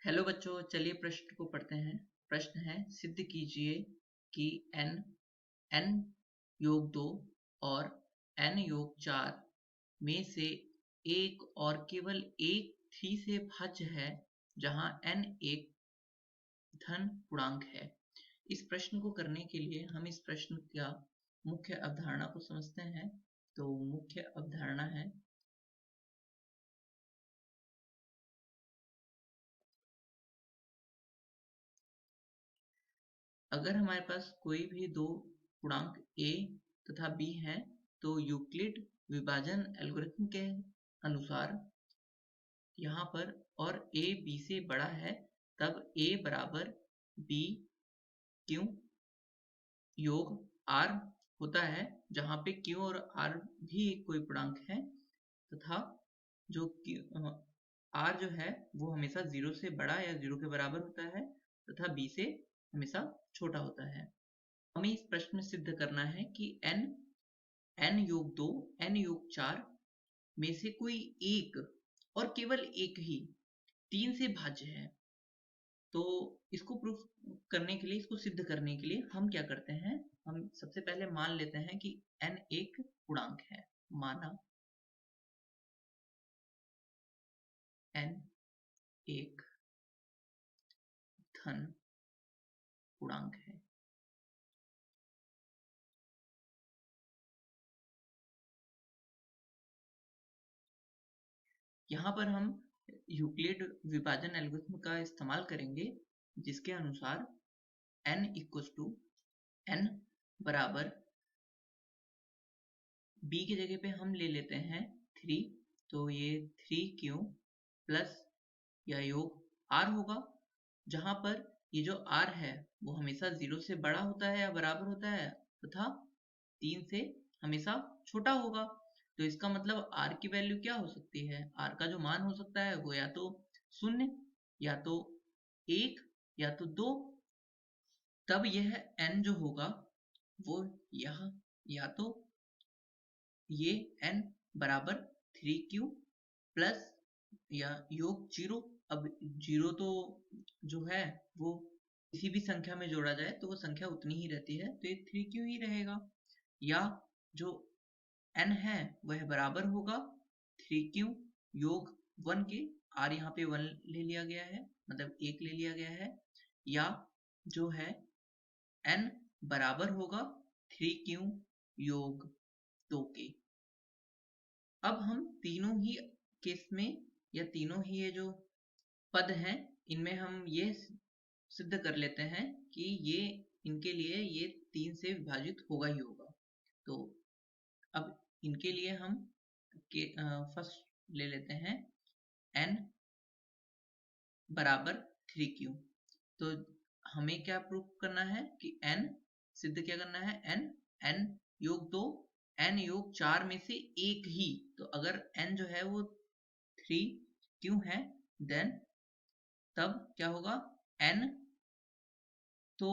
Hello बच्चों, चलिए प्रश्न को पढ़ते हैं। प्रश्न है, सिद्ध कीजिए कि n योग 2 और n योग 4 में से एक और केवल एक 3 से भाज्य है, जहां n एक धन पूर्णांक है। इस प्रश्न को करने के लिए हम इस प्रश्न का मुख्य अवधारणा को समझते हैं। तो मुख्य अवधारणा है, अगर हमारे पास कोई भी दो पूर्णांक a तथा b हैं, तो यूक्लिड विभाजन एल्गोरिथ्म के अनुसार यहाँ पर और a b से बड़ा है, तब a बराबर b क्यों योग r होता है, जहाँ पे q और r भी कोई पूर्णांक है, तथा जो r जो है वो हमेशा 0 से बड़ा या 0 के बराबर होता है तथा b से हमेशा छोटा होता है। हमें इस प्रश्न में सिद्ध करना है कि n योग 2 n योग 4 में से कोई एक और केवल एक ही 3 से भाज्य है। तो इसको प्रूफ करने के लिए, इसको सिद्ध करने के लिए हम क्या करते हैं, हम सबसे पहले मान लेते हैं कि n एक पूर्णांक है। माना n एक धन पूर्णांक है। यहाँ पर हम यूक्लिड विभाजन एल्गोरिथ्म का इस्तेमाल करेंगे, जिसके अनुसार n इक्वल टू n बराबर b की जगह पे हम ले लेते हैं 3, तो ये 3q प्लस या योग r होगा, जहां पर ये जो r है वो हमेशा 0 से बड़ा होता है या बराबर होता है तथा 3 से हमेशा छोटा होगा। तो इसका मतलब r की वैल्यू क्या हो सकती है, r का जो मान हो सकता है वो या तो 0 या तो 1 या तो 2। तब यह n जो होगा वो यह या तो ये n बराबर 3q प्लस या योग 0। अब 0 तो जो है वो किसी भी संख्या में जोड़ा जाए तो वो संख्या उतनी ही रहती है, तो ये 3q ही रहेगा। या जो n है वह बराबर होगा 3q योग 1 के, r यहाँ पे 1 ले लिया गया है, मतलब 1 ले लिया गया है। या जो है n बराबर होगा 3q योग 2 के। अब हम तीनों ही केस में या तीनों ही ये जो पद हैं, इनमें हम ये सिद्ध कर लेते हैं कि ये इनके लिए ये 3 से विभाजित होगा ही होगा। तो अब इनके लिए हम फर्स्ट ले लेते हैं n बराबर 3q। तो हमें क्या प्रूफ करना है कि n सिद्ध क्या करना है, n योग 2 n योग 4 में से एक ही। तो अगर n जो है वो 3q है, देन तब क्या होगा, n तो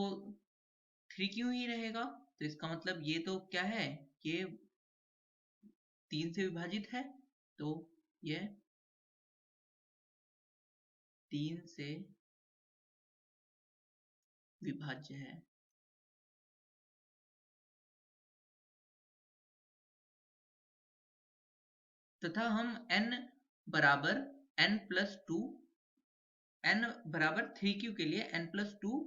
3q ही रहेगा। तो इसका मतलब ये तो क्या है, ये 3 से विभाजित है, तो ये 3 से विभाज्य है। तथा हम n बराबर n प्लस 2 n बराबर 3q के लिए n प्लस 2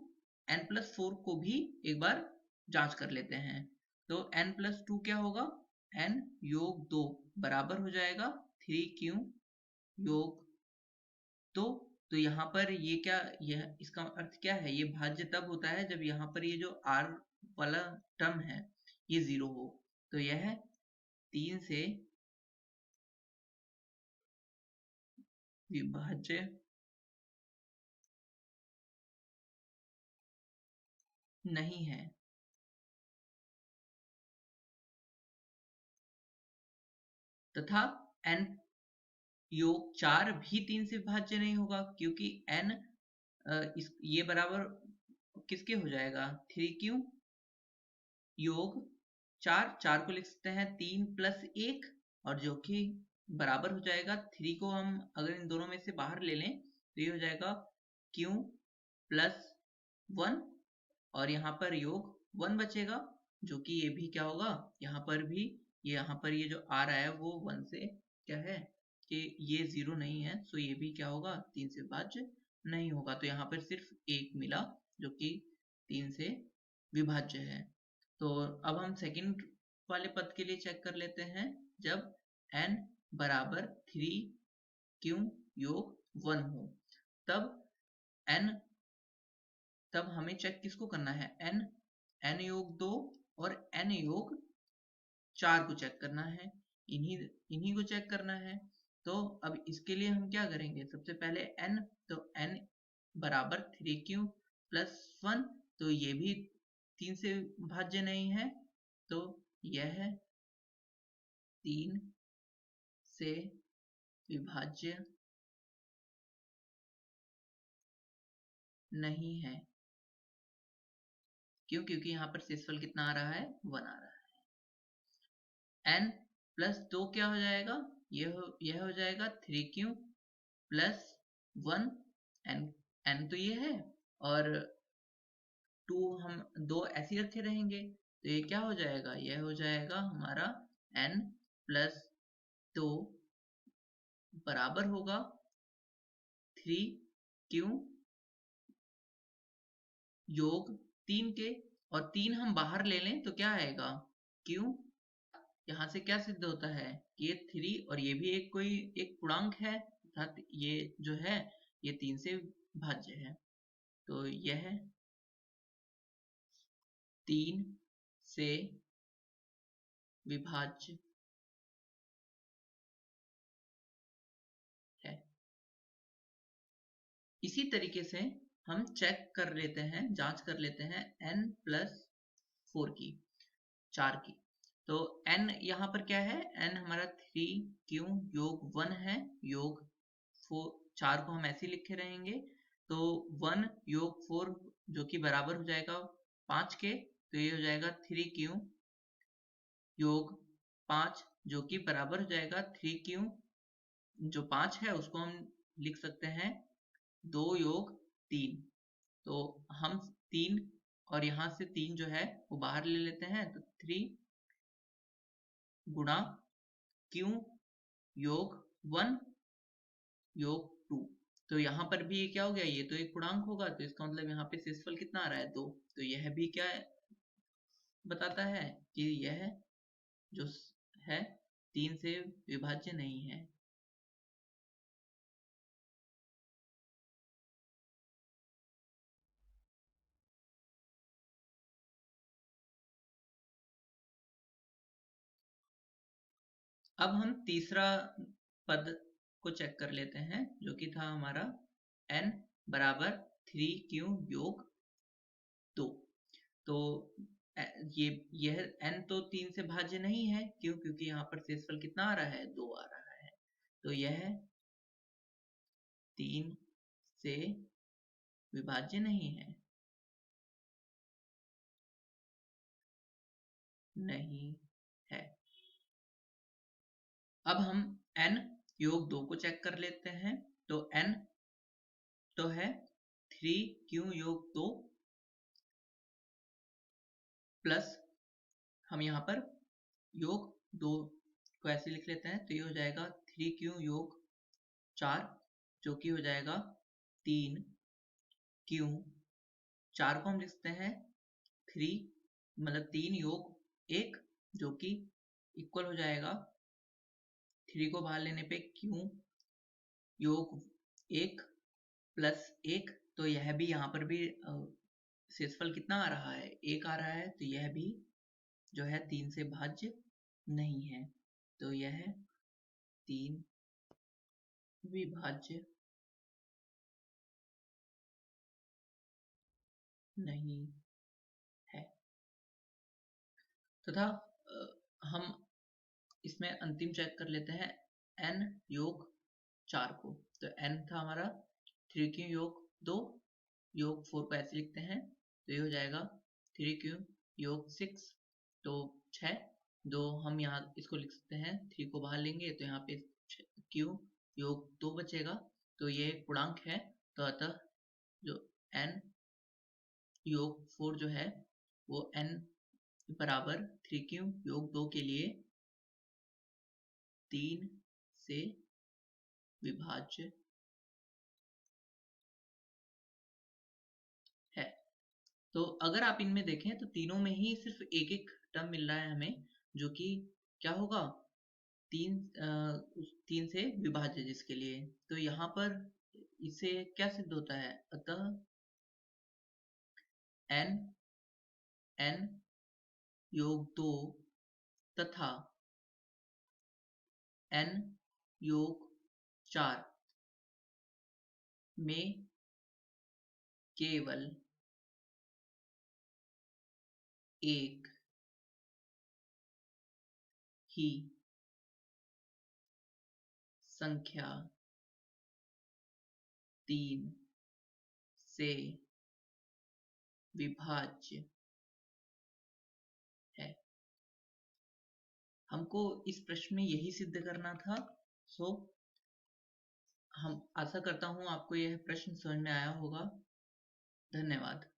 n प्लस 4 को भी एक बार जांच कर लेते हैं। तो n प्लस 2 क्या होगा, n योग 2 बराबर हो जाएगा 3q योग 2। तो यहाँ पर ये क्या, यह इसका अर्थ क्या है, ये भाज्य तब होता है जब यहाँ पर ये जो r वाला टर्म है ये 0 हो। तो यह 3 से विभाज्य नहीं है। तथा n योग 4 भी 3 से विभाज्य नहीं होगा, क्योंकि n ये बराबर किसके हो जाएगा, 3q योग 4 को लिख सकते हैं 3 प्लस 1, और जो कि बराबर हो जाएगा 3 को हम अगर इन दोनों में से बाहर ले लें तो ये हो जाएगा क्यू प्लस 1 और यहाँ पर योग 1 बचेगा, जो कि ये भी क्या होगा, यहाँ पर भी यहाँ पर ये जो आ रहा है वो 1 से क्या है कि ये 0 नहीं है, सो ये भी क्या होगा 3 से विभाज्य नहीं होगा। तो यहाँ पर सिर्फ 1 मिला जो कि 3 से विभाज्य है। तो अब हम सेकंड वाले पद के लिए चेक कर लेते हैं। जब n बराबर 3q योग 1 हो, तब हमें चेक किसको करना है, n योग 2 और n योग 4 को चेक करना है, इन्हीं को चेक करना है। तो अब इसके लिए हम क्या करेंगे, सबसे पहले n, तो n बराबर 3q प्लस 1, तो ये भी 3 से भाज्य नहीं है, तो यह 3 से विभाज्य नहीं है। क्यों? क्योंकि यहाँ पर शेषफल कितना आ रहा है, 1 आ रहा है। n प्लस 2 क्या हो जाएगा, यह हो जाएगा 3q प्लस 1, n तो ये है और 2 हम 2 ऐसे रखे रहेंगे, तो ये क्या हो जाएगा, यह हो जाएगा हमारा n प्लस 2 बराबर होगा 3q योग 3 के, और 3 हम बाहर ले लें तो क्या आएगा, q। यहाँ से क्या सिद्ध होता है कि ये 3 और ये भी एक पूर्णांक है, अर्थात ये जो है ये 3 से भाज्य है। तो यह 3 से विभाज्य है। इसी तरीके से हम चेक कर लेते हैं, जांच कर लेते हैं n प्लस 4 की, 4 की। तो n यहाँ पर क्या है, n हमारा 3q योग 1 है, योग 4 को हम ऐसे लिखे रहेंगे। तो 1 योग 4 जो कि बराबर हो जाएगा 5 के, तो ये हो जाएगा 3q योग 5 जो कि बराबर हो जाएगा 3q, जो 5 है उसको हम लिख सकते हैं 2 योग 3। तो हम 3 और यहाँ से 3 जो है वो बाहर ले लेते हैं, तो 3 गुणा q योग 1 योग 2। तो यहाँ पर भी क्या हो गया, ये तो एक पूर्णांक होगा, तो इसका मतलब यहाँ पे शेषफल कितना आ रहा है, 2। तो यह भी क्या बताता है कि यह जो है 3 से विभाज्य नहीं है। अब हम तीसरा पद को चेक कर लेते हैं, जो कि था हमारा n बराबर 3q योग 2। तो यह n तो 3 से भाज्य नहीं है, क्यों? क्योंकि यहाँ पर शेषफल कितना आ रहा है, 2 आ रहा है। तो यह 3 से विभाज्य नहीं है, नहीं है। अब हम n योग 2 को चेक कर लेते हैं। तो n तो है 3q योग 2 प्लस हम यहाँ पर योग 2 को ऐसे लिख लेते हैं, तो ये हो जाएगा 3q योग 4 जो कि हो जाएगा 3q, 4 को हम लिखते हैं 3 मतलब 3 योग 1 जो कि इक्वल हो जाएगा 3 को बाहर लेने पे q योग 1 प्लस 1। तो यह भी यहाँ पर भी शेषफल कितना आ रहा है, 1 आ रहा है, तो यह भी जो है 3 से भाज्य नहीं है। तो यह 3 विभाज्य नहीं है। तथा हम इसमें अंतिम चेक कर लेते हैं n योग 4 को। तो n था हमारा 3q योग 2 योग 4 को ऐसे लिखते हैं, तो ये हो जाएगा 3q योग 6, तो 6। 2 हम यहाँ इसको लिख सकते हैं, 3 को बाहर लेंगे तो यहाँ पे q योग 2 बचेगा, तो ये एक पूर्णांक है, तो अतः जो n योग 4 जो है वो n बराबर 3 क्यूब योग 2 के लिए 3 से विभाज्य है। तो अगर आप इनमें देखें तो तीनों में ही सिर्फ एक एक टर्म मिल रहा है हमें, जो कि क्या होगा, 3 से विभाज्य जिसके लिए। तो यहाँ पर इससे क्या सिद्ध होता है, अतः n योग 2 तथा n योग 4 में केवल एक ही संख्या 3 से विभाज्य है। हमको इस प्रश्न में यही सिद्ध करना था। सो हम आशा करता हूँ आपको यह प्रश्न समझ में आया होगा। धन्यवाद।